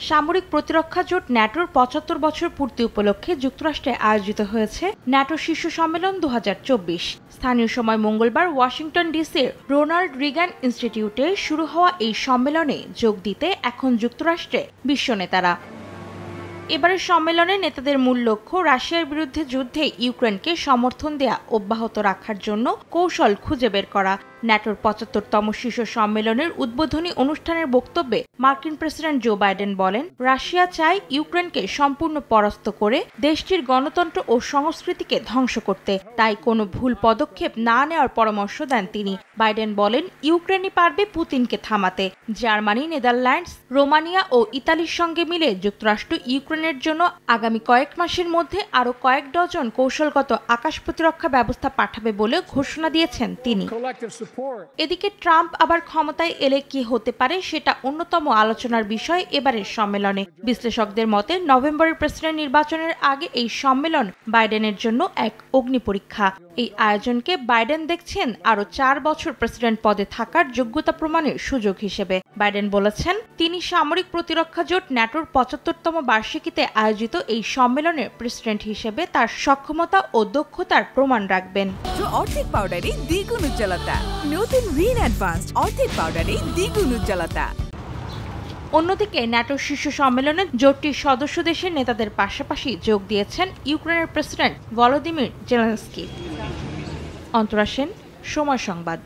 সামরিক প্রতিরক্ষা জোট ন্যাটোর ৭৫ বছর পূর্তি উপলক্ষে যুক্তরাষ্ট্রে আয়োজিত হয়েছে ন্যাটো শীর্ষ সম্মেলন ২০২৪। স্থানীয় সময় মঙ্গলবার ওয়াশিংটন ডিসির রোনাল্ড রিগান ইনস্টিটিউটে শুরু হওয়া এই সম্মেলনে যোগ দিতে এখন যুক্তরাষ্ট্রে বিশ্ব নেতারা। এবারের সম্মেলনে নেতাদের মূল লক্ষ্য রাশিয়ার বিরুদ্ধে যুদ্ধে ইউক্রেনকে সমর্থন দেয়া অব্যাহত রাখার জন্য কৌশল খুঁজে বের করা। ন্যাটোর ৭৫তম শীর্ষ সম্মেলনের উদ্বোধনী অনুষ্ঠানের বক্তব্যে মার্কিন প্রেসিডেন্ট জো বাইডেন বলেন, রাশিয়া চায় ইউক্রেনকে সম্পূর্ণ পরাস্ত করে দেশটির গণতন্ত্র ও সংস্কৃতিকে ধ্বংস করতে, তাই কোনো ভুল পদক্ষেপ না নেওয়ার পরামর্শ দেন তিনি। বাইডেন বলেন, ইউক্রেনই পারবে পুতিনকে থামাতে। জার্মানি, নেদারল্যান্ডস, রোমানিয়া ও ইতালির সঙ্গে মিলে যুক্তরাষ্ট্র ইউক্রেনের জন্য আগামী কয়েক মাসের মধ্যে আরও কয়েক ডজন কৌশলগত আকাশ প্রতিরক্ষা ব্যবস্থা পাঠাবে বলে ঘোষণা দিয়েছেন তিনি। এদিকে ট্রাম্প আবার ক্ষমতায় এলে কি হতে পারে সেটা অন্যতম আলোচনার বিষয় এবারের সম্মেলনে। বিশ্লেষকদের মতে নভেম্বরের প্রেসিডেন্ট নির্বাচনের আগে এই সম্মেলন বাইডেনের জন্য এক অগ্নিপরীক্ষা। এই আয়োজনকে বাইডেন দেখছেন আরও ৪ বছর প্রেসিডেন্ট পদে থাকার যোগ্যতা প্রমাণের সুযোগ হিসেবে। বাইডেন বলেছেন, তিনি সামরিক প্রতিরক্ষা জোট ন্যাটোর ৭৫তম বার্ষিকীতে আয়োজিত এই সম্মেলনের প্রেসিডেন্ট হিসেবে তার সক্ষমতা ও দক্ষতার প্রমাণ রাখবেন। অর্ধেক পাউডারে দ্বিগুণ উজ্জ্বলতা, নতুন রিন অ্যাডভান্সড অর্ধেক পাউডারে দ্বিগুণ উজ্জ্বলতা। অন্যদিকে ন্যাটোর শীর্ষ সম্মেলনে জোটটির সদস্য দেশের নেতাদের পাশাপাশি যোগ দিয়েছেন ইউক্রেনের president Volodymyr Zelensky. Antara Sen, সময় সংবাদ।